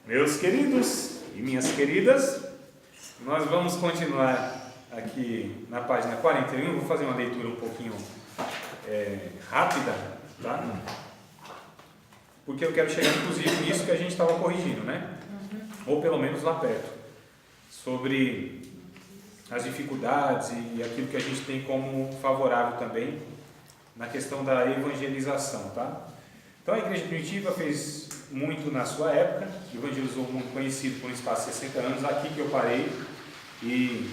Meus queridos e minhas queridas, nós vamos continuar aqui na página 41. Vou fazer uma leitura um pouquinho rápida, tá? Porque eu quero chegar inclusive nisso que a gente estava corrigindo, né? Ou pelo menos lá perto, sobre as dificuldades e aquilo que a gente tem como favorável também na questão da evangelização, tá? Então a igreja primitiva fez muito na sua época, evangelizou um mundo conhecido por um espaço de 60 anos, aqui que eu parei e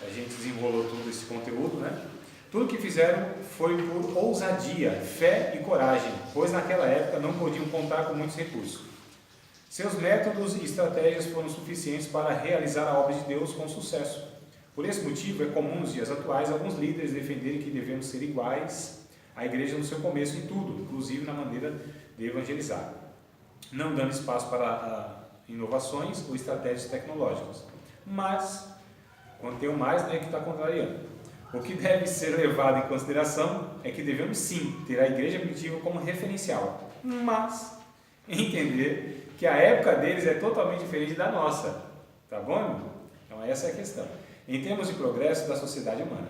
a gente desenrolou todo esse conteúdo, né? Tudo que fizeram foi por ousadia, fé e coragem, pois naquela época não podiam contar com muitos recursos. Seus métodos e estratégias foram suficientes para realizar a obra de Deus com sucesso. Por esse motivo, é comum nos dias atuais alguns líderes defenderem que devemos ser iguais à igreja no seu começo em tudo, inclusive na maneira de evangelizar, não dando espaço para inovações ou estratégias tecnológicas. Mas, quando tem o mais, que está contrariando. O que deve ser levado em consideração é que devemos sim ter a igreja primitiva como referencial, mas entender que a época deles é totalmente diferente da nossa, tá bom? Então essa é a questão. Em termos de progresso da sociedade humana,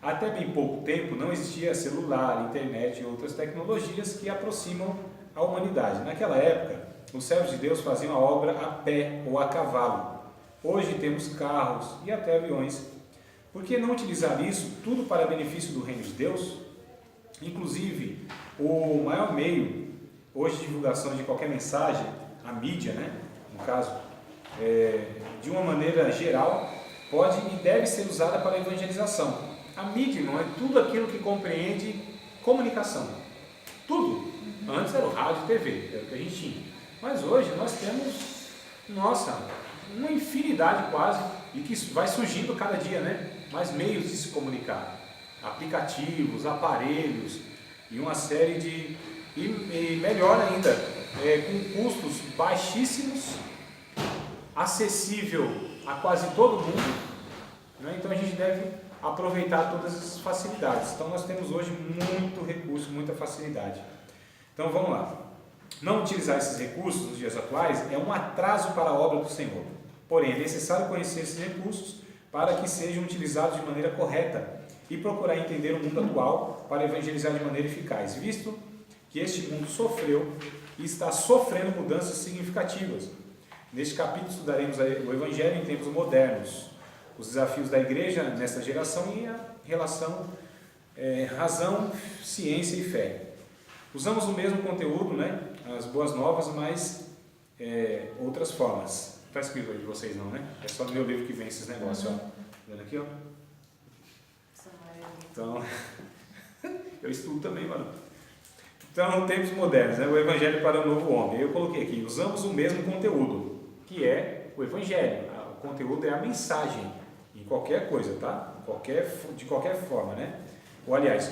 até bem pouco tempo não existia celular, internet e outras tecnologias que aproximam a humanidade. Naquela época, os servos de Deus faziam a obra a pé ou a cavalo. Hoje temos carros e até aviões. Por que não utilizar isso tudo para benefício do reino de Deus? Inclusive, o maior meio hoje de divulgação de qualquer mensagem, a mídia, né? No caso, de uma maneira geral, pode e deve ser usada para a evangelização. A mídia, irmão, é tudo aquilo que compreende comunicação. Tudo. Antes era o rádio e TV, era o que a gente tinha. Mas hoje nós temos, uma infinidade quase, e que vai surgindo cada dia, né? Mais meios de se comunicar. Aplicativos, aparelhos e uma série de... E melhor ainda, com custos baixíssimos, acessível a quase todo mundo, né? Então a gente deve aproveitar todas essas facilidades. Então nós temos hoje muito recurso, muita facilidade. Então vamos lá. Não utilizar esses recursos nos dias atuais é um atraso para a obra do Senhor. Porém, é necessário conhecer esses recursos para que sejam utilizados de maneira correta e procurar entender o mundo atual para evangelizar de maneira eficaz, visto que este mundo sofreu e está sofrendo mudanças significativas. Neste capítulo estudaremos o Evangelho em tempos modernos, os desafios da igreja nesta geração e a relação razão, ciência e fé. Usamos o mesmo conteúdo, né? As boas novas, mas outras formas. Está escrito aí de vocês não, né? É só no meu livro que vem esses negócios, ó. Vendo aqui, ó. Então, eu estudo também, mano. Então, tempos modernos, né? O Evangelho para o novo homem. Eu coloquei aqui, usamos o mesmo conteúdo, que é o Evangelho. O conteúdo é a mensagem, em qualquer coisa, tá? De qualquer forma, né? Ou, aliás,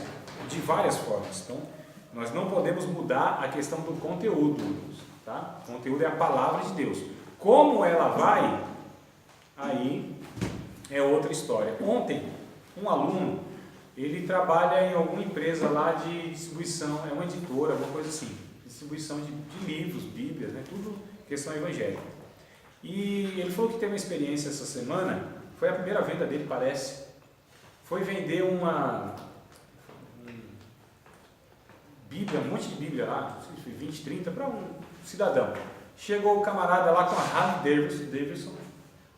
de várias formas. Então, nós não podemos mudar a questão do conteúdo, tá? O conteúdo é a palavra de Deus. Como ela vai, aí é outra história. Ontem, um aluno, ele trabalha em alguma empresa lá de distribuição, é uma editora, alguma coisa assim, distribuição de livros, bíblias, né? Tudo questão evangélica. E ele falou que teve uma experiência essa semana, foi a primeira venda dele, parece. Foi vender uma Bíblia, um monte de Bíblia lá, não sei se foi 20, 30, para um cidadão. Chegou o camarada lá com a Harley Davidson,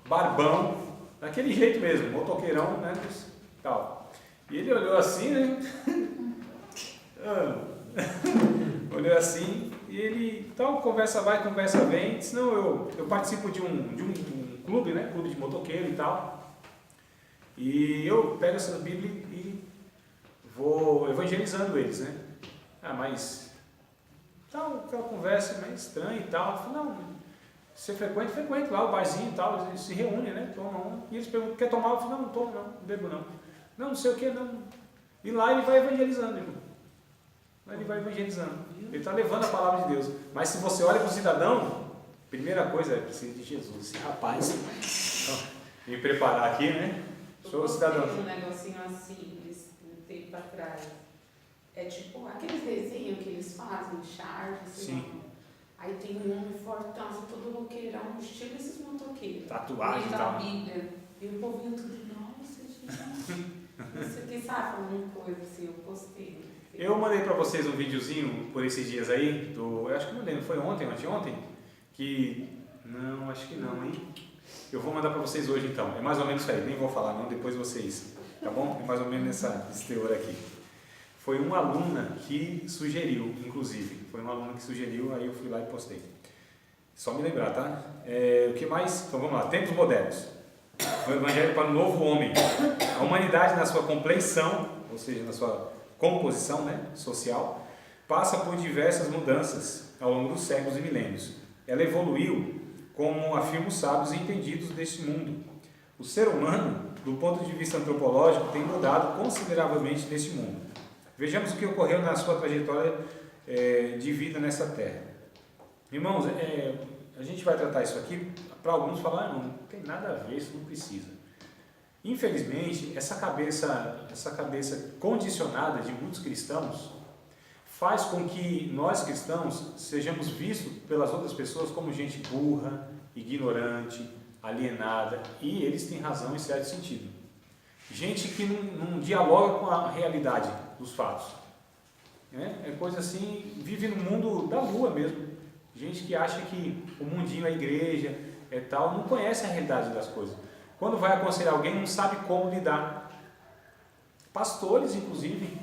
barbão, daquele jeito mesmo, motoqueirão, né? Tal. E ele olhou assim, né? Olhou assim, e ele, então, conversa vai, conversa vem. Disse, não, eu participo de um clube, né? Clube de motoqueiro e tal. E eu pego essa Bíblia e vou evangelizando eles, né? Mas então, aquela conversa meio estranha e tal. Eu falei, não, você frequenta lá o barzinho e tal, eles se reúnem, né? Tomam e eles perguntam, quer tomar? Eu falei, não tomo não, não bebo não. Não sei o que, não. E lá ele vai evangelizando, irmão. Lá ele vai evangelizando. Ele está levando a palavra de Deus. Mas se você olha para o cidadão, primeira coisa é precisa de Jesus. Esse rapaz, então, me preparar aqui, né? Sou cidadão. Um negocinho assim, um tempo atrás. É tipo aqueles desenhos que eles fazem, charts, assim. Sim. Aí tem um fortão, assim, todo roqueirão, estilo esses motoqueiros. Tatuagem e da tal. Bíblia. E o povinho tudo, nossa, gente. Isso aqui, sabe, alguma coisa assim, eu postei. Eu mandei para vocês um videozinho por esses dias aí, eu acho que não lembro, foi ontem, anteontem, que, não, acho que não, hein? Eu vou mandar para vocês hoje então, é mais ou menos isso aí, nem vou falar não, depois vocês, tá bom? É mais ou menos nesse teor aqui. Foi uma aluna que sugeriu, inclusive, aí eu fui lá e postei. Só me lembrar, tá? O que mais? Então vamos lá, tempos modernos. O Evangelho para o novo homem. A humanidade na sua compleição, ou seja, na sua composição, né, social, passa por diversas mudanças ao longo dos séculos e milênios. Ela evoluiu, como afirmam os sábios e entendidos deste mundo. O ser humano, do ponto de vista antropológico, tem mudado consideravelmente neste mundo. Vejamos o que ocorreu na sua trajetória de vida nessa terra. Irmãos, a gente vai tratar isso aqui, para alguns falar, não tem nada a ver, isso não precisa. Infelizmente, essa cabeça condicionada de muitos cristãos faz com que nós cristãos sejamos vistos pelas outras pessoas como gente burra, ignorante, alienada, e eles têm razão em certo sentido. Gente que não dialoga com a realidade dos fatos. É coisa assim, vive no mundo da lua mesmo. Gente que acha que o mundinho, a igreja, tal, não conhece a realidade das coisas. Quando vai aconselhar alguém, não sabe como lidar. Pastores, inclusive,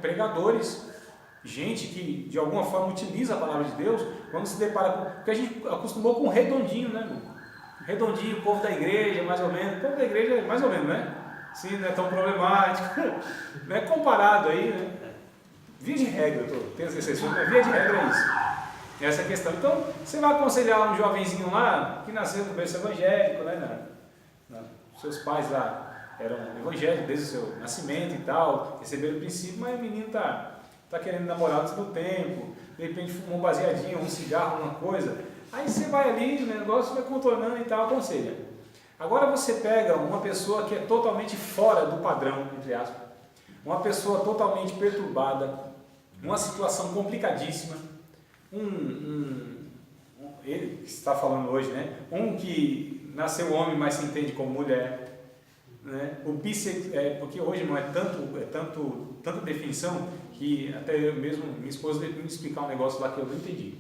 pregadores, gente que de alguma forma utiliza a palavra de Deus, quando se depara com... Porque a gente acostumou com o redondinho, né, irmão? Redondinho, o povo da igreja, mais ou menos. O povo da igreja, mais ou menos, né? Sim, não é tão problemático. Não é comparado aí, né? Via de regra, tem as exceções, mas via de regra é isso. Essa questão. Então, você vai aconselhar um jovenzinho lá que nasceu no berço evangélico, né? Seus pais lá eram evangélicos desde o seu nascimento e tal, receberam o princípio, mas o menino tá querendo namorar antes do tempo, de repente fumou um baseadinho, um cigarro, uma coisa. Aí você vai ali, o negócio vai contornando e tal, aconselha. Agora você pega uma pessoa que é totalmente fora do padrão, entre aspas, uma pessoa totalmente perturbada, uma situação complicadíssima, ele que está falando hoje, né? Um que nasceu homem, mas se entende como mulher, né? Porque hoje não é tanta definição que até eu mesmo, minha esposa teve que me explicar um negócio lá que eu não entendi.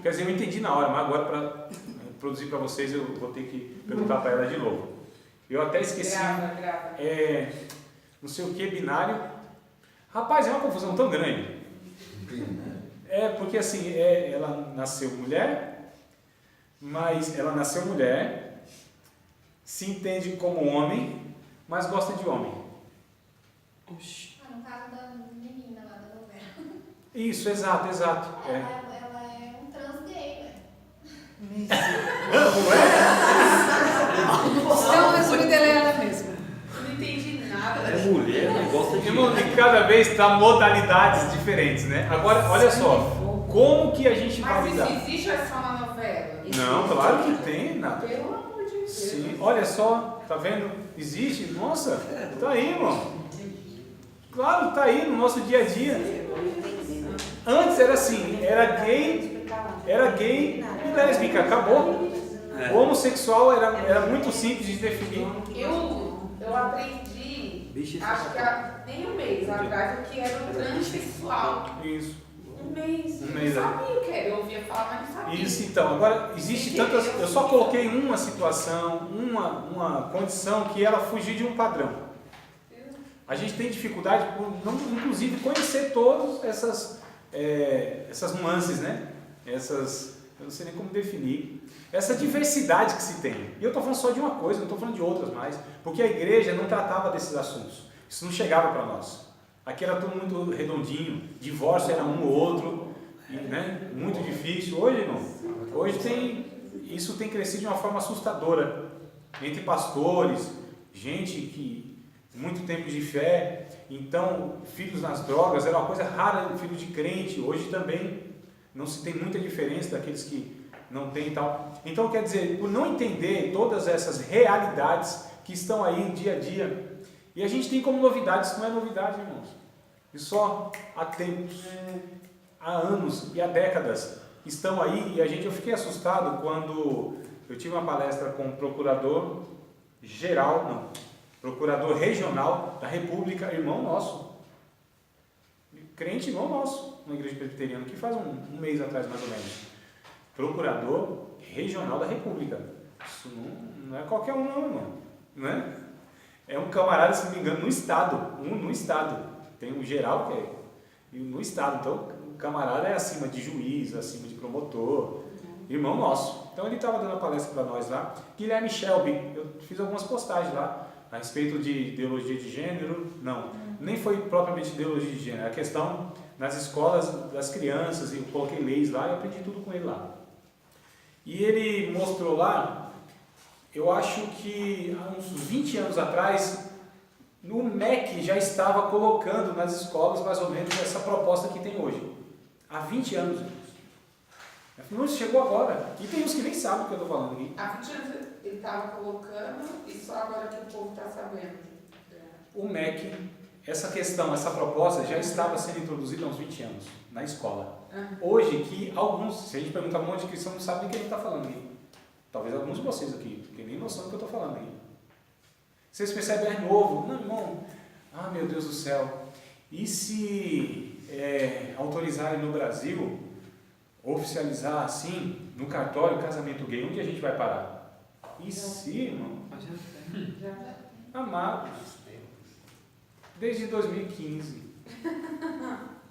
Quer dizer, eu entendi na hora, mas agora para produzir para vocês eu vou ter que perguntar para ela de novo. Eu até esqueci. Grava. Não sei o que, binário. Rapaz, é uma confusão tão grande. Porque assim, ela nasceu mulher, mas ela nasceu mulher, se entende como homem, mas gosta de homem. No caso da menina lá da novela. Isso, exato. Ela é um trans gay, velho. Não é? Então, resumindo, ela é ela mesma. Não entendi nada. É mulher, mas gosta de... Irmão, e cada vez está modalidades diferentes, né? Agora, olha só, como que a gente vai Mas lidar? isso existe ou é só na novela? Não, claro que tem, Nata. Pelo amor de Deus. Sim, olha só, tá vendo? Existe, nossa, tá aí, irmão. Claro, tá aí no nosso dia a dia. Antes era assim, era gay e lésbica, acabou. O homossexual era muito simples de definir. Eu aprendi, Vixe, acho que há nem um mês atrás, o que era o transexual. Isso. Um mês. Um mês, Eu sabia o que era, eu ouvia falar, mas não sabia. Isso, então, agora existe tantas. Eu só coloquei uma situação, uma condição que ela fugir de um padrão. A gente tem dificuldade por não, inclusive, conhecer todas essas nuances, né? Eu não sei nem como definir. Essa diversidade que se tem. E eu estou falando só de uma coisa, não estou falando de outras mais. Porque a igreja não tratava desses assuntos. Isso não chegava para nós. Aqui era tudo muito redondinho. Divórcio era um ou outro. Né? Muito difícil. Hoje não. Hoje isso tem crescido de uma forma assustadora. Entre pastores, gente que muito tempo de fé. Então, filhos nas drogas era uma coisa rara, filho de crente. Hoje também não se tem muita diferença daqueles que não tem e tal. Então, quer dizer, por não entender todas essas realidades que estão aí dia a dia, e a gente tem como novidade, isso não é novidade, irmãos. Isso só há tempos, há anos e há décadas, estão aí e eu fiquei assustado quando eu tive uma palestra com o procurador regional da República, irmão nosso, crente irmão nosso, na igreja presbiteriana, que faz um mês atrás mais ou menos, procurador regional da República. Isso não é qualquer um não, irmão, não é? É um camarada, se não me engano, no estado, tem um geral que é no estado, então o camarada é acima de juiz, acima de promotor, irmão nosso. Então ele estava dando a palestra para nós lá, Guilherme Shelby, eu fiz algumas postagens lá, a respeito de ideologia de gênero, não, nem foi propriamente ideologia de gênero, a questão nas escolas das crianças, eu coloquei leis lá e aprendi tudo com ele lá. E ele mostrou lá, eu acho que há uns 20 anos atrás, o MEC já estava colocando nas escolas mais ou menos essa proposta que tem hoje. Há 20 anos. Não chegou agora. E tem uns que nem sabem o que eu estou falando aqui. Há 20 anos ele estava colocando e só agora que o povo está sabendo. O MEC, essa questão, essa proposta já estava sendo introduzida há uns 20 anos na escola. Hoje que alguns, se a gente perguntar um monte de cristãos, não sabem o que a gente está falando aqui. Talvez alguns de vocês aqui, porque nem noção do que eu estou falando aí. Vocês percebem, é novo. Não, irmão, meu Deus do céu. E se autorizarem no Brasil, oficializar assim, no cartório, casamento gay, onde a gente vai parar? E se, irmão? Amados, desde 2015,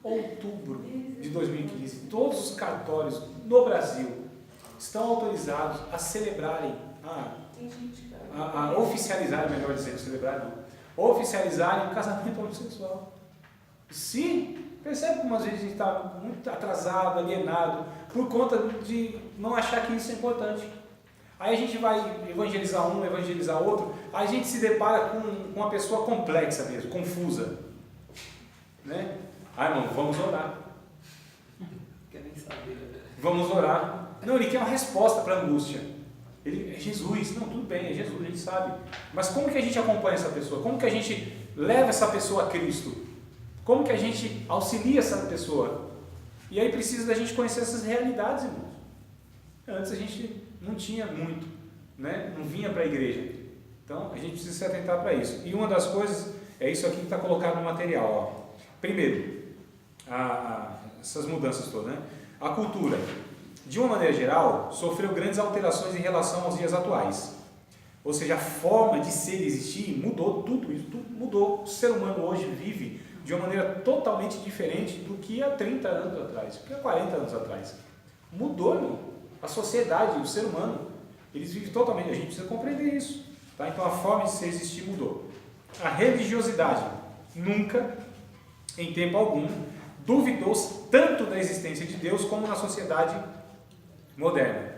outubro de 2015, todos os cartórios no Brasil estão autorizados a celebrarem, a oficializarem, melhor dizendo, celebrar não, oficializarem o casamento homossexual. Se, percebe como às vezes a gente está muito atrasado, alienado, por conta de não achar que isso é importante. Aí a gente vai evangelizar um, evangelizar outro, aí a gente se depara com uma pessoa complexa mesmo, confusa. Né? Irmão, vamos orar. Quer nem saber. Vamos orar. Não, ele quer uma resposta para a angústia. Ele é Jesus. Não, tudo bem, é Jesus, a gente sabe. Mas como que a gente acompanha essa pessoa? Como que a gente leva essa pessoa a Cristo? Como que a gente auxilia essa pessoa? E aí precisa da gente conhecer essas realidades, irmãos. Antes a gente não tinha muito, né? Não vinha para a igreja. Então a gente precisa se atentar para isso. E uma das coisas é isso aqui que está colocado no material. Ó. Primeiro, essas mudanças todas, né? A cultura, de uma maneira geral, sofreu grandes alterações em relação aos dias atuais. Ou seja, a forma de ser e existir mudou, tudo isso tudo mudou. O ser humano hoje vive de uma maneira totalmente diferente do que há 30 anos atrás, do que há 40 anos atrás. Mudou, irmão. A sociedade, o ser humano, eles vivem totalmente, a gente precisa compreender isso. Tá? Então a forma de ser e existir mudou. A religiosidade nunca, em tempo algum, duvidou tanto da existência de Deus como na sociedade moderna.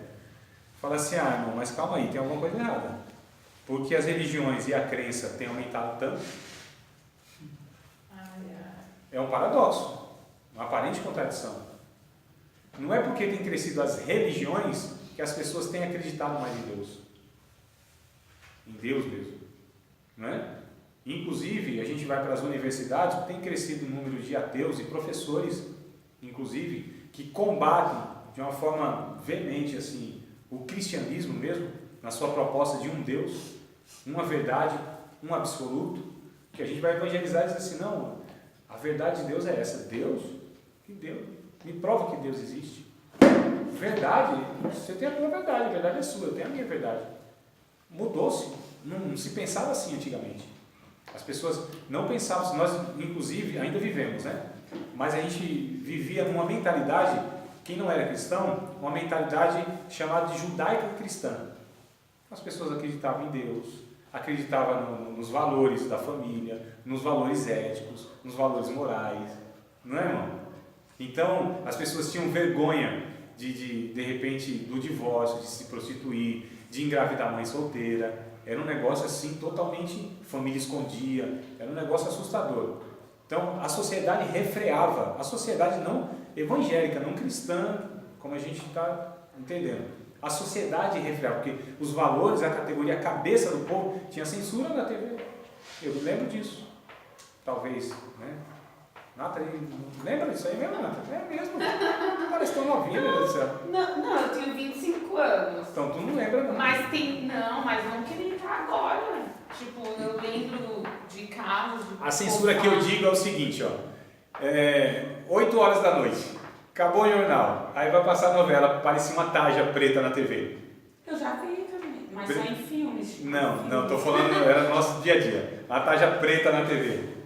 Fala assim, irmão, mas calma aí, tem alguma coisa errada. Porque as religiões e a crença têm aumentado tanto. É um paradoxo, uma aparente contradição. Não é porque tem crescido as religiões que as pessoas têm acreditado mais em Deus. Em Deus mesmo. Não é? Inclusive, a gente vai para as universidades, tem crescido o número de ateus e professores, inclusive, que combatem de uma forma veemente assim, o cristianismo mesmo, na sua proposta de um Deus, uma verdade, um absoluto, que a gente vai evangelizar e dizer assim, não, a verdade de Deus é essa. Deus? Que Deus? Me prova que Deus existe. Verdade? Você tem a tua verdade, a verdade é sua, eu tenho a minha verdade. Mudou-se. Não se pensava assim antigamente. As pessoas não pensavam, nós inclusive ainda vivemos, né? Mas a gente vivia numa mentalidade, quem não era cristão, uma mentalidade chamada de judaico-cristã. As pessoas acreditavam em Deus, acreditavam nos valores da família, nos valores éticos, nos valores morais, não é, irmão? Então, as pessoas tinham vergonha de repente, do divórcio, de se prostituir, de engravidar mãe solteira. Era um negócio assim, totalmente, família escondia, era um negócio assustador. Então, a sociedade refreava, a sociedade não evangélica, não cristã, como a gente está entendendo. A sociedade refreava, porque os valores, a categoria, a cabeça do povo, tinha censura na TV. Eu lembro disso, talvez, né? Nathalie, lembra disso aí mesmo, Nathalie? É mesmo. Parece tão novinha, meu Deus do céu. Não, eu tenho 25 anos. Então tu não lembra, não. Mas não que nem tá agora. Tipo, eu lembro de casos de A censura que eu digo é o seguinte, ó. 8 horas da noite, acabou o jornal, aí vai passar a novela, parecia uma tarja preta na TV. Eu já vi também, mas só em filmes. Tipo, Não, tô falando, era no nosso dia a dia. A tarja preta na TV.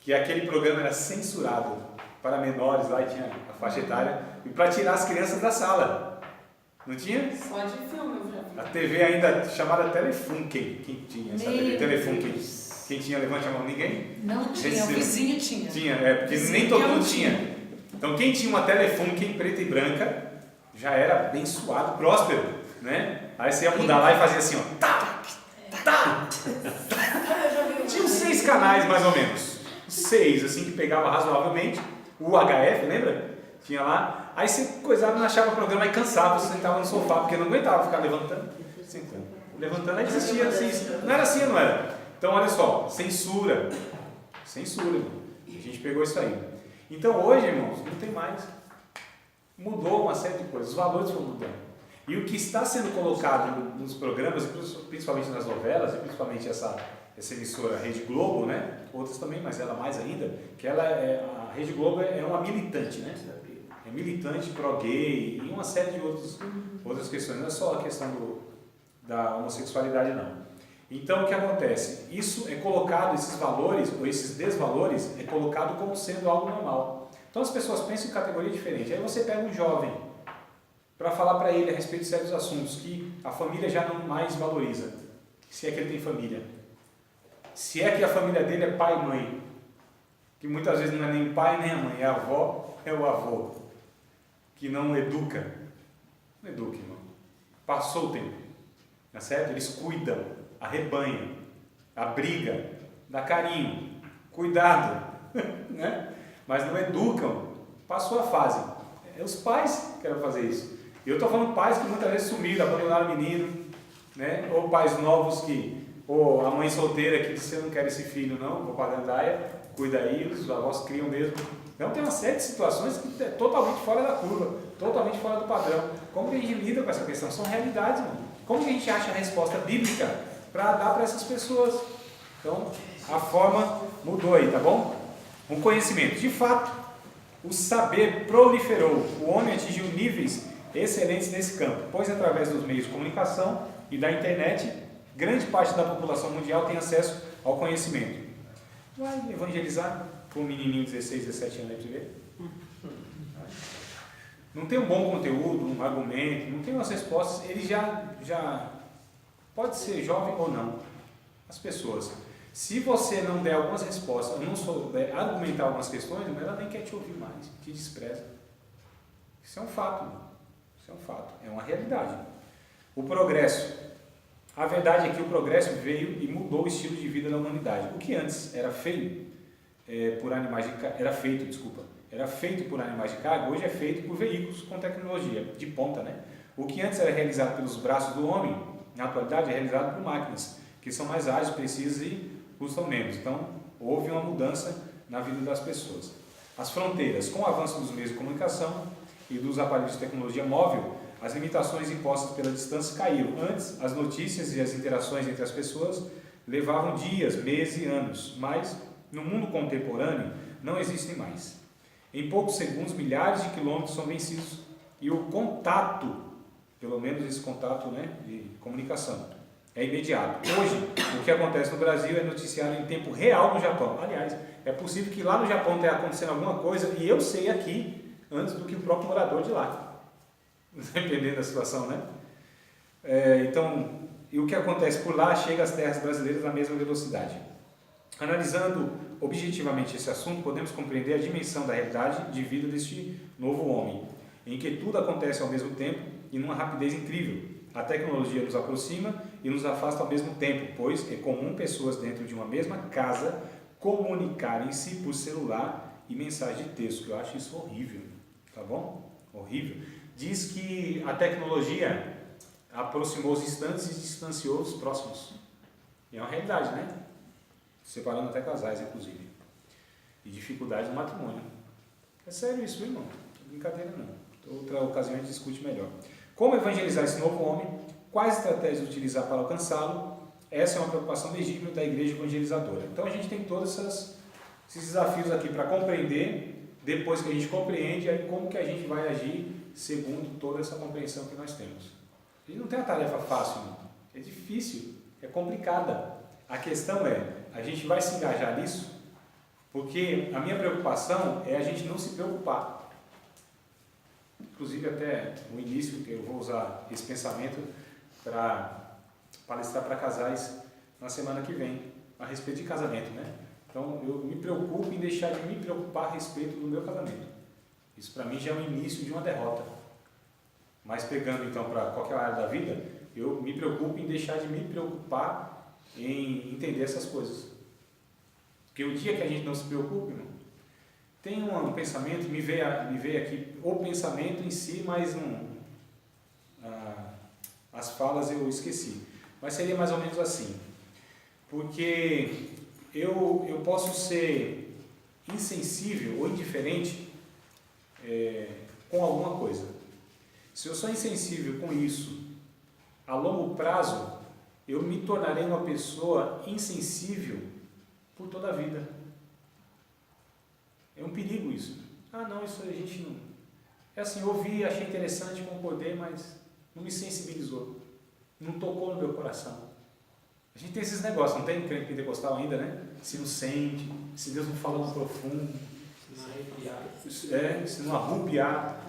Que aquele programa era censurado para menores, lá e tinha a faixa etária, e para tirar as crianças da sala. Não tinha? Só de filme eu já vi. A TV ainda chamada Telefunken. Quem tinha essa TV? Telefunken. Quem tinha, levante a mão, ninguém? Não tinha, o vizinho tinha. Tinha, porque nem todo mundo tinha. Então quem tinha uma Telefunken preta e branca já era abençoado, próspero, né? Aí você ia mudar lá e fazia assim, ó. Tá! Tinha uns 6 canais mais ou menos. 6, assim, que pegava razoavelmente. O HF, lembra? Tinha lá. Aí você coisava, não achava o programa e cansava, você sentava no sofá, porque não aguentava ficar levantando, sentando. Levantando, aí desistia assim. Não era assim, não era? Então, olha só, censura. Censura, irmão. A gente pegou isso aí. Então, hoje, irmãos, não tem mais. Mudou uma série de coisas, os valores foram mudando. E o que está sendo colocado nos programas, principalmente nas novelas, e principalmente essa emissora Rede Globo, né? Outras também, mas ela mais ainda, que a Rede Globo é uma militante, né? É militante pró-gay e uma série de outras questões, não é só a questão da homossexualidade, não. Então, o que acontece? Isso é colocado, esses valores ou esses desvalores, é colocado como sendo algo normal. Então, as pessoas pensam em categoria diferente. Aí você pega um jovem para falar para ele a respeito de certos assuntos que a família já não mais valoriza, se é que ele tem família. Se é que a família dele é pai e mãe, que muitas vezes não é nem o pai nem a mãe, é a avó, é o avô, que não educa. Não educa, irmão. Passou o tempo, tá certo? Eles cuidam, arrebanham, abrigam, dá carinho, cuidado, né? Mas não educam, passou a fase. É os pais que querem fazer isso. Eu estou falando pais que muitas vezes sumiram, abandonaram o menino, né? Ou pais novos ou a mãe solteira que disse, eu não quero esse filho não, vou para a gandaia, cuida aí, os avós criam mesmo. Então tem uma série de situações que é totalmente fora da curva, totalmente fora do padrão. Como que a gente lida com essa questão? São realidades, mano. Como que a gente acha a resposta bíblica para dar para essas pessoas? Então, a forma mudou aí, tá bom? Um conhecimento. De fato, o saber proliferou. O homem atingiu níveis excelentes nesse campo, pois através dos meios de comunicação e da internet, grande parte da população mundial tem acesso ao conhecimento. Vai evangelizar com um menininho de 16, 17 anos aí pra você ver? Não tem um bom conteúdo, um argumento, não tem umas respostas, ele já pode ser jovem ou não. As pessoas, se você não der algumas respostas, não souber argumentar algumas questões, ela nem quer te ouvir mais, te despreza. Isso é um fato, isso é um fato, é uma realidade. O progresso. A verdade é que o progresso veio e mudou o estilo de vida da humanidade. O que antes era feito por animais de carga, era feito por animais de carga, hoje é feito por veículos com tecnologia de ponta, né? O que antes era realizado pelos braços do homem, na atualidade é realizado por máquinas, que são mais ágeis, precisas e custam menos. Então, houve uma mudança na vida das pessoas. As fronteiras, com o avanço dos meios de comunicação e dos aparelhos de tecnologia móvel, as limitações impostas pela distância caíram. Antes, as notícias e as interações entre as pessoas levavam dias, meses e anos, mas no mundo contemporâneo não existem mais. Em poucos segundos, milhares de quilômetros são vencidos e o contato, pelo menos esse contato, né, de comunicação, é imediato. Hoje, o que acontece no Brasil é noticiado em tempo real no Japão. Aliás, é possível que lá no Japão tenha acontecendo alguma coisa e eu sei aqui antes do que o próprio morador de lá. Dependendo da situação, né? Então, e o que acontece por lá chega às terras brasileiras na mesma velocidade. Analisando objetivamente esse assunto, podemos compreender a dimensão da realidade de vida deste novo homem, em que tudo acontece ao mesmo tempo e numa rapidez incrível. A tecnologia nos aproxima e nos afasta ao mesmo tempo, pois é comum pessoas dentro de uma mesma casa comunicarem-se por celular e mensagem de texto, que eu acho isso horrível, tá bom? Horrível. Diz que a tecnologia aproximou os distantes e distanciou os próximos. E é uma realidade, né? Separando até casais, inclusive. e dificuldades no matrimônio. É sério isso, irmão? Não é brincadeira não. Outra ocasião a gente discute melhor. Como evangelizar esse novo homem? Quais estratégias utilizar para alcançá-lo? Essa é uma preocupação legítima da igreja evangelizadora. Então a gente tem todos esses desafios aqui para compreender. Depois que a gente compreende, aí como que a gente vai agir segundo toda essa compreensão que nós temos. A gente não tem uma tarefa fácil, não. É difícil, é complicada. A questão é, a gente vai se engajar nisso? Porque a minha preocupação é a gente não se preocupar. Inclusive até no início, que eu vou usar esse pensamento para palestrar para casais na semana que vem, a respeito de casamento, né? Então eu me preocupo em deixar de me preocupar a respeito do meu casamento. Isso para mim já é o início de uma derrota. Mas pegando então para qualquer área da vida, eu me preocupo em deixar de me preocupar em entender essas coisas. Porque o dia que a gente não se preocupa, irmão, tem um pensamento, me veio aqui o pensamento em si, mas as falas eu esqueci. Mas seria mais ou menos assim. Porque eu posso ser insensível ou indiferente com alguma coisa. Se eu sou insensível com isso, a longo prazo, eu me tornarei uma pessoa insensível por toda a vida. É um perigo isso. Ah, não, isso a gente não... É assim, eu ouvi, achei interessante, concordei, mas não me sensibilizou. Não tocou no meu coração. A gente tem esses negócios, não tem crente pentecostal ainda, né? Se não sente, se Deus não fala no profundo. Se não arrepiar. Se não arrupiar.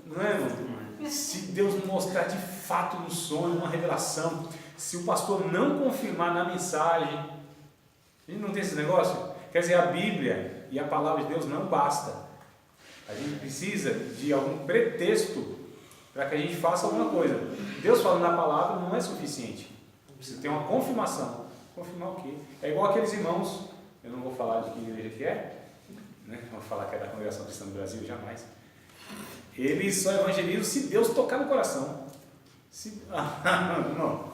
Não é, irmão? Se Deus não mostrar de fato no sonho, uma revelação, se o pastor não confirmar na mensagem, a gente não tem esse negócio? Quer dizer, a Bíblia e a palavra de Deus não basta. A gente precisa de algum pretexto para que a gente faça alguma coisa. Deus falando na palavra não é suficiente. Precisa ter uma confirmação. Confirmar o quê? É igual aqueles irmãos, eu não vou falar de que igreja que é, né? Não vou falar que é da Congregação Cristã do Brasil, jamais. Eles só evangelizam se Deus tocar no coração. Não.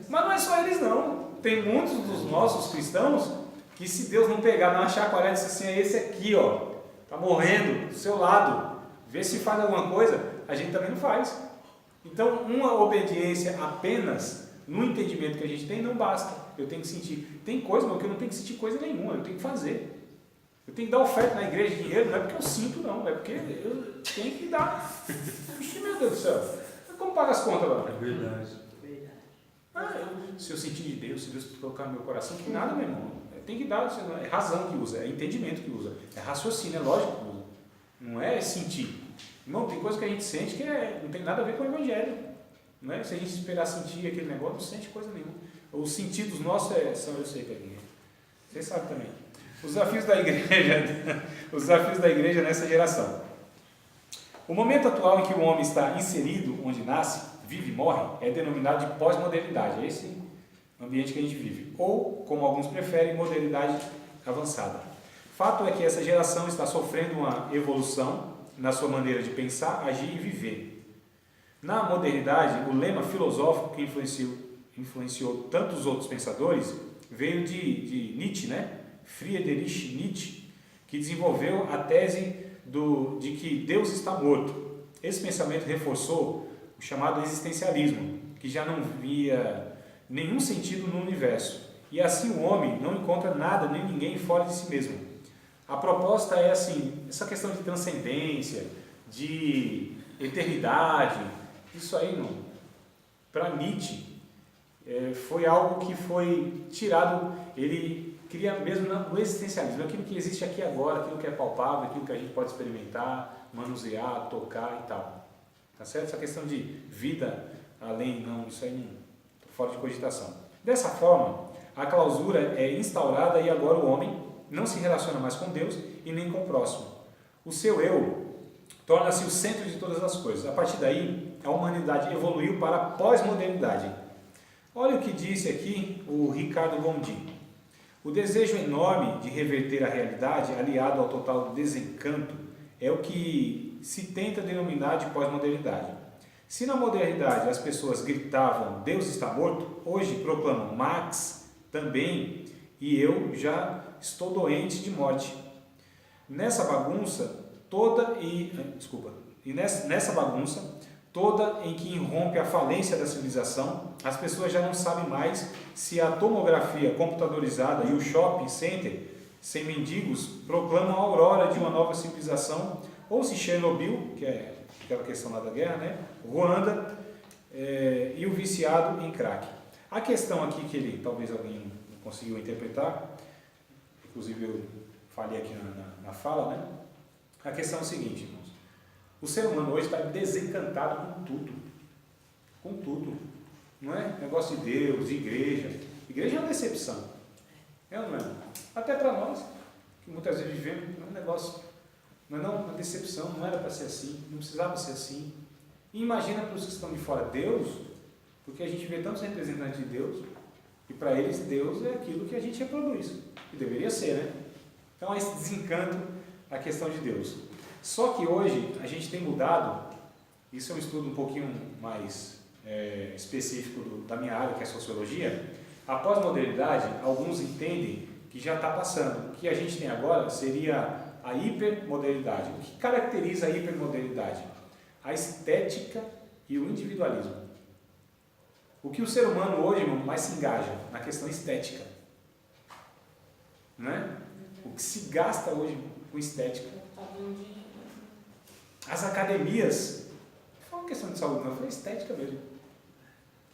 Mas não é só eles não. Tem muitos dos nossos cristãos que se Deus não pegar, dar uma chacoalhada e dizer assim, é esse aqui, ó, tá morrendo do seu lado, vê se faz alguma coisa, a gente também não faz. Então, uma obediência apenas no entendimento que a gente tem não basta. Eu tenho que sentir. Tem coisa, não, que eu não tenho que sentir coisa nenhuma, eu tenho que fazer. Eu tenho que dar oferta na igreja de dinheiro, não é porque eu sinto, não, é porque eu tenho que dar. Puxa, meu Deus do céu. Como paga as contas agora? É verdade. Se eu sentir de Deus, se Deus tocar no meu coração, que nada, meu irmão. Tem que dar, é razão que usa, é entendimento que usa, é raciocínio, é lógico que usa. Não é sentir. Irmão, tem coisa que a gente sente que não tem nada a ver com o evangelho. Não é? Se a gente esperar sentir aquele negócio, não sente coisa nenhuma. Os sentidos nossos são, eu sei, Pedrinho. Vocês sabem também. Os desafios da igreja nessa geração. O momento atual em que o homem está inserido, onde nasce, vive e morre, é denominado de pós-modernidade. É esse ambiente que a gente vive. Ou, como alguns preferem, modernidade avançada. Fato é que essa geração está sofrendo uma evolução na sua maneira de pensar, agir e viver. Na modernidade, o lema filosófico que influenciou tantos outros pensadores veio de Nietzsche, né? Friedrich Nietzsche, que desenvolveu a tese de que Deus está morto. Esse pensamento reforçou o chamado existencialismo, que já não via nenhum sentido no universo. E assim o homem não encontra nada nem ninguém fora de si mesmo. A proposta é assim, essa questão de transcendência, de eternidade, isso aí não. Para Nietzsche, foi algo que foi tirado, ele queria mesmo no existencialismo, aquilo que existe aqui agora, aquilo que é palpável, aquilo que a gente pode experimentar, manusear, tocar e tal. Tá certo? Essa questão de vida além, não, isso aí não, fora de cogitação. Dessa forma, a clausura é instaurada e agora o homem não se relaciona mais com Deus e nem com o próximo. O seu eu torna-se o centro de todas as coisas. A partir daí, a humanidade evoluiu para a pós-modernidade. Olha o que disse aqui o Ricardo Gondim. O desejo enorme de reverter a realidade, aliado ao total desencanto, é o que se tenta denominar de pós-modernidade. Se na modernidade as pessoas gritavam Deus está morto, hoje proclamam Marx também e eu já estou doente de morte. Nessa bagunça toda nessa bagunça toda em que irrompe a falência da civilização, as pessoas já não sabem mais se a tomografia computadorizada e o shopping center sem mendigos proclamam a aurora de uma nova civilização, ou se Chernobyl, que é aquela questão lá da guerra, né? Ruanda, e o viciado em crack. A questão aqui que talvez alguém não conseguiu interpretar, inclusive eu falei aqui na fala, né? A questão é o seguinte, irmãos. O ser humano hoje está desencantado com tudo. Com tudo. Não é? Negócio de Deus, de igreja. Igreja é uma decepção. É ou não é? Até para nós, que muitas vezes vivemos, é um negócio. Não é uma decepção, não era para ser assim, não precisava ser assim. E imagina para os que estão de fora, Deus, porque a gente vê tantos representantes de Deus, e para eles Deus é aquilo que a gente reproduz. E deveria ser, né? Então há esse desencanto a questão de Deus. Só que hoje a gente tem mudado, isso é um estudo um pouquinho mais específico da minha área, que é a sociologia. A pós-modernidade, alguns entendem que já está passando. O que a gente tem agora seria a hipermodernidade. O que caracteriza a hipermodernidade? A estética e o individualismo. O que o ser humano hoje, irmão, mais se engaja na questão estética. Né? O que se gasta hoje com estética. As academias, não foi uma questão de saúde, não, foi estética mesmo.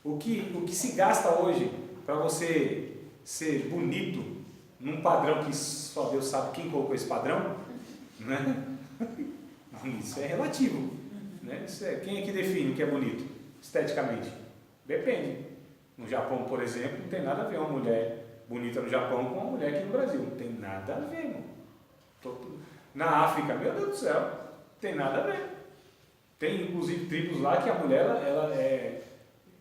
O que se gasta hoje para você ser bonito num padrão que só Deus sabe quem colocou esse padrão, né? Isso é relativo. Né? Quem é que define o que é bonito esteticamente? Depende. No Japão, por exemplo, não tem nada a ver uma mulher bonita no Japão com uma mulher aqui no Brasil. Não tem nada a ver, irmão. Na África, meu Deus do céu, não tem nada a ver. Tem inclusive tribos lá que a mulher ela é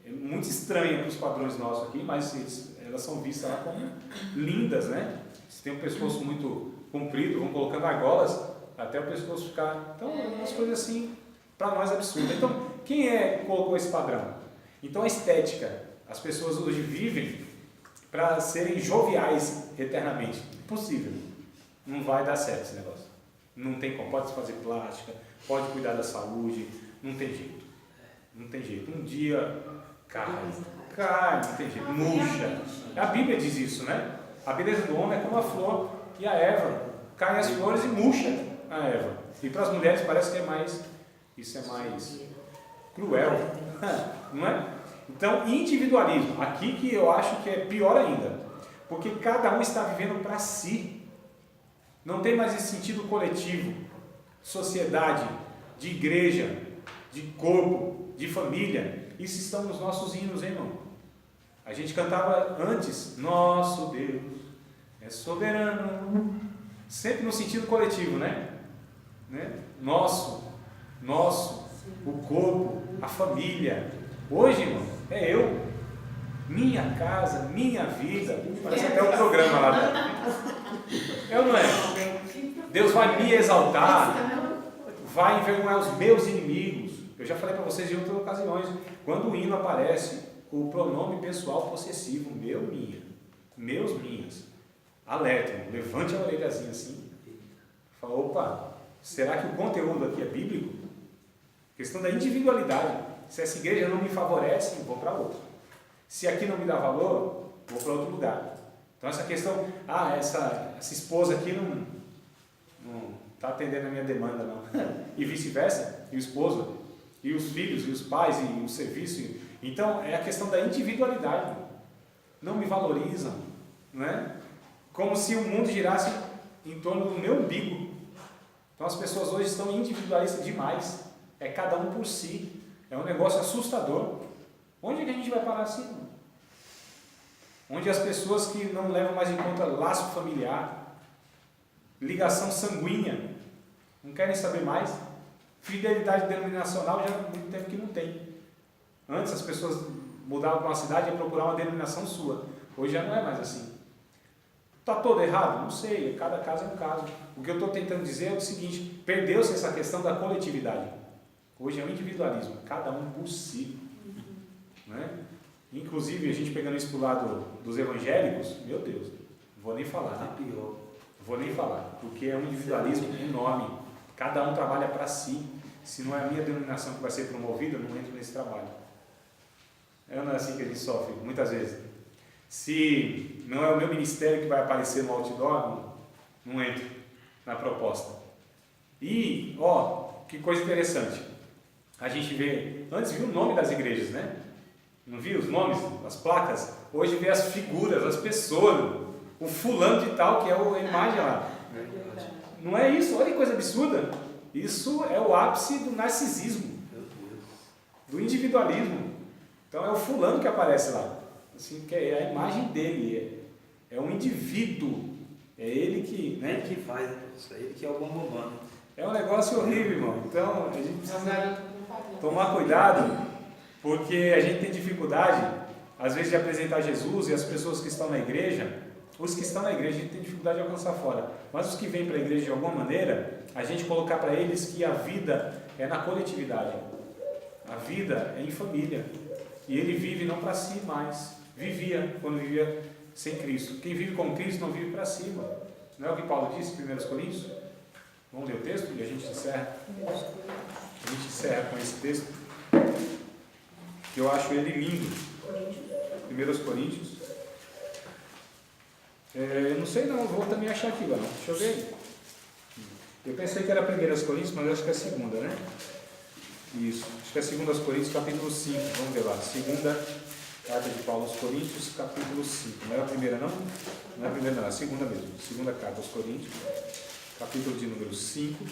muito estranha para os padrões nossos aqui, mas elas são vistas lá como lindas, né? Se tem um pescoço muito comprido, vão colocando argolas até o pescoço ficar. Então, umas coisas assim, para nós absurdas. Então, quem colocou esse padrão? Então, a estética, as pessoas hoje vivem para serem joviais eternamente. Impossível. Não vai dar certo esse negócio. Não tem como. Pode fazer plástica, pode cuidar da saúde, não tem jeito. Não tem jeito. Um dia cai, não tem jeito, murcha. A Bíblia diz isso, né? A beleza do homem é como a flor e a erva. Caem as flores e murcha a erva. E para as mulheres parece que isso é mais cruel, não é? Então, individualismo, aqui que eu acho que é pior ainda, porque cada um está vivendo para si. Não tem mais esse sentido coletivo, sociedade, de igreja, de corpo, de família. Isso estão nos nossos hinos, hein, irmão? A gente cantava antes, nosso Deus é soberano, sempre no sentido coletivo, né? Nosso, o corpo, a família. Hoje, irmão, é eu, minha casa, minha vida. Parece até o programa lá dentro. É ou não é? Deus vai me exaltar, vai envergonhar os meus inimigos. Eu já falei para vocês em outras ocasiões, quando o hino aparece, o pronome pessoal possessivo, meu, minha, meus, minhas. Alerta, irmão, levante a orelhazinha assim. Fala, opa, será que o conteúdo aqui é bíblico? Questão da individualidade. Se essa igreja não me favorece, vou para outra. Se aqui não me dá valor, vou para outro lugar. Então essa questão, essa esposa aqui não está atendendo a minha demanda, não. E vice-versa, e o esposo, e os filhos, e os pais, e o serviço. Então é a questão da individualidade. Não me valorizam, não é? Como se o mundo girasse em torno do meu umbigo. Então as pessoas hoje estão individualistas demais. É cada um por si. É um negócio assustador. Onde é que a gente vai parar assim? Mano? Onde as pessoas que não levam mais em conta laço familiar, ligação sanguínea, não querem saber mais, fidelidade denominacional já há muito tempo que não tem. Antes as pessoas mudavam para uma cidade e procurar uma denominação sua. Hoje já não é mais assim. Está todo errado? Não sei, cada caso é um caso. O que eu estou tentando dizer é o seguinte, perdeu-se essa questão da coletividade. Hoje é o individualismo, cada um por si. Né? Inclusive, a gente pegando isso para o lado dos evangélicos, meu Deus, Vou nem falar, né? Tá pior. Vou nem falar, porque é um individualismo enorme. Cada um trabalha para si. Se não é a minha denominação que vai ser promovida, eu não entro nesse trabalho. Não é assim que a gente sofre, muitas vezes. Se não é o meu ministério que vai aparecer no outdoor, não entro na proposta. E, que coisa interessante. A gente vê, antes viu o nome das igrejas, né? Não viu os nomes, as placas? Hoje vê as figuras, as pessoas, o fulano de tal, que é a imagem lá. Não é isso? Olha que coisa absurda. Isso é o ápice do narcisismo, do individualismo. Então é o fulano que aparece lá. Assim, que é a imagem dele, é um indivíduo. É ele que, né? Ele que faz, ele que é o bambambam. É um negócio horrível, irmão. Então a gente precisa tomar cuidado, porque a gente tem dificuldade, às vezes, de apresentar Jesus, e as pessoas que estão na igreja, os que estão na igreja, a gente tem dificuldade de alcançar fora. Mas os que vêm para a igreja de alguma maneira, a gente colocar para eles que a vida é na coletividade. A vida é em família. E ele vive não para si mais. Vivia quando vivia sem Cristo. Quem vive com Cristo não vive para si, mano. Não é o que Paulo disse em 1 Coríntios? Vamos ler o texto e a gente encerra. A gente encerra com esse texto, que eu acho ele lindo. 1 Coríntios. Eu não sei não, vou também achar aqui, mano. Deixa eu ver. Eu pensei que era 1 Coríntios, mas acho que é a segunda, né? Isso. Acho que é 2 Coríntios, capítulo 5. Vamos ver lá. Segunda carta de Paulo aos Coríntios, capítulo 5. Não é a primeira, não? Não é a primeira, não. É a segunda mesmo. Segunda carta aos Coríntios, capítulo de número 5.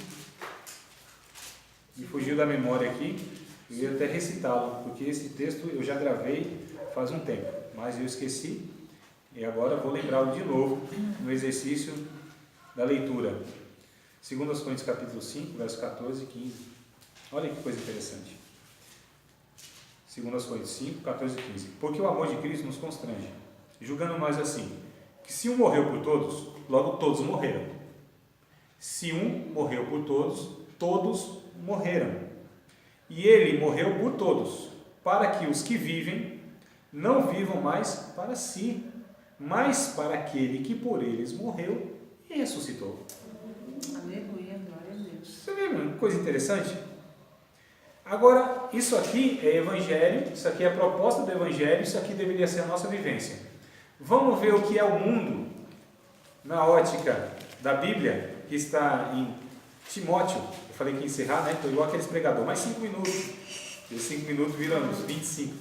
Me fugiu da memória aqui. Eu ia até recitá-lo, porque esse texto eu já gravei faz um tempo, mas eu esqueci. E agora vou lembrá-lo de novo no exercício da leitura. 2 Coríntios capítulo 5, versos 14 e 15. Olha que coisa interessante. 2 Coríntios 5, 14 e 15. Porque o amor de Cristo nos constrange, julgando nós assim, que se um morreu por todos, logo todos morreram. Se um morreu por todos, todos morreram. E ele morreu por todos, para que os que vivem não vivam mais para si, mas para aquele que por eles morreu e ressuscitou. Aleluia, glória a Deus. Você vê, mano, coisa interessante? Agora, isso aqui é evangelho, isso aqui é a proposta do evangelho, isso aqui deveria ser a nossa vivência. Vamos ver o que é o mundo na ótica da Bíblia, que está em Timóteo. Eu falei que ia encerrar, né? Estou igual aqueles pregadores, mais 5 minutos. E 5 minutos viram uns 25.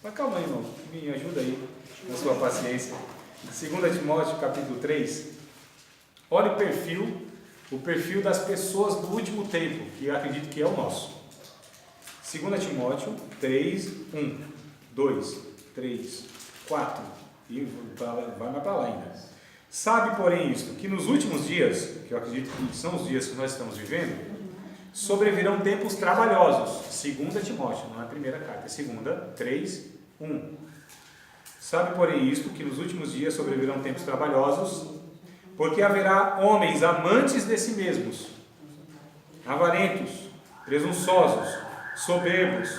Mas calma aí, irmão, me ajuda aí na sua paciência. 2 Timóteo, capítulo 3. Olha o perfil das pessoas do último tempo, que eu acredito que é o nosso. 2 Timóteo 3, 1, 2, 3, 4, e vai mais para lá ainda. Sabe, porém, isto, que nos últimos dias, que eu acredito que são os dias que nós estamos vivendo, sobrevirão tempos trabalhosos. 2 Timóteo, não é a primeira carta, é 2, 3, 1. Sabe, porém, isto, que nos últimos dias sobrevirão tempos trabalhosos, porque haverá homens amantes de si mesmos, avarentos, presunçosos, soberbos,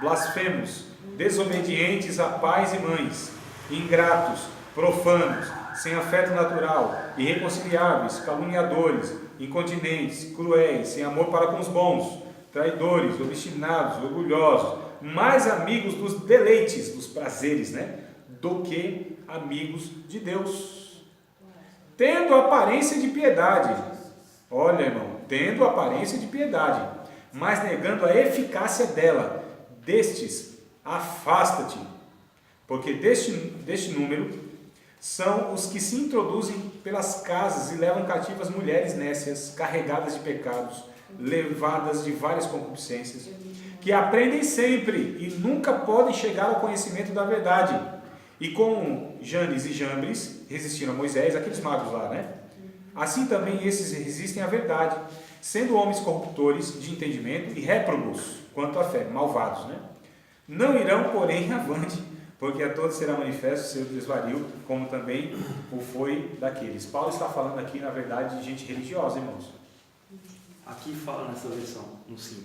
blasfemos, desobedientes a pais e mães, ingratos, profanos, sem afeto natural, irreconciliáveis, caluniadores, incontinentes, cruéis, sem amor para com os bons, traidores, obstinados, orgulhosos, mais amigos dos deleites, dos prazeres, né? Do que amigos de Deus, tendo aparência de piedade. Olha, irmão, tendo aparência de piedade, mas negando a eficácia dela. Destes, afasta-te, porque deste número são os que se introduzem pelas casas e levam cativas mulheres nécias, carregadas de pecados, levadas de várias concupiscências, que aprendem sempre e nunca podem chegar ao conhecimento da verdade. E como Janes e Jambres resistiram a Moisés, aqueles magos lá, né? Assim também esses resistem à verdade, sendo homens corruptores de entendimento e réprobos quanto à fé, malvados, né? Não irão, porém, avante, porque a todos será manifesto o seu desvario, como também o foi daqueles. Paulo está falando aqui, na verdade, de gente religiosa, irmãos. Aqui fala nessa versão, no 5.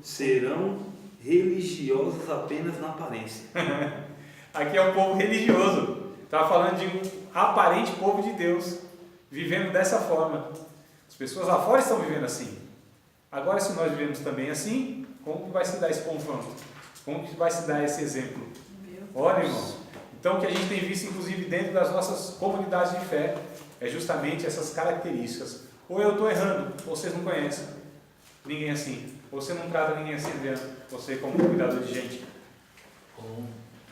Serão religiosos apenas na aparência. Aqui é um povo religioso, Estava falando de um aparente povo de Deus vivendo dessa forma. As pessoas lá fora estão vivendo assim. Agora, se nós vivemos também assim, como que vai se dar esse confronto? Como que vai se dar esse exemplo? Olha, irmãos. Então, o que a gente tem visto, inclusive, dentro das nossas comunidades de fé, é justamente essas características. Ou eu estou errando, ou vocês não conhecem ninguém assim. Ou você não trata ninguém assim, Adriano, você como cuidador de gente.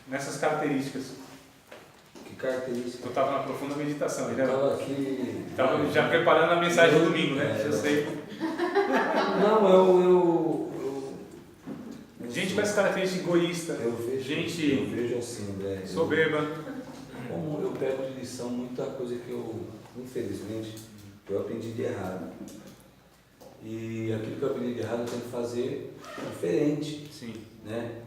Nessas características. Que característica? Eu estava na profunda meditação. Eu estava aqui. Estava já preparando a mensagem do domingo, né? Eu sei. Não, eu Gente com essa característica egoísta. eu vejo assim, né? Soberba. Como eu pego de lição muita coisa que eu, infelizmente, eu aprendi de errado. E aquilo que eu aprendi de errado eu tenho que fazer diferente, Sim. né?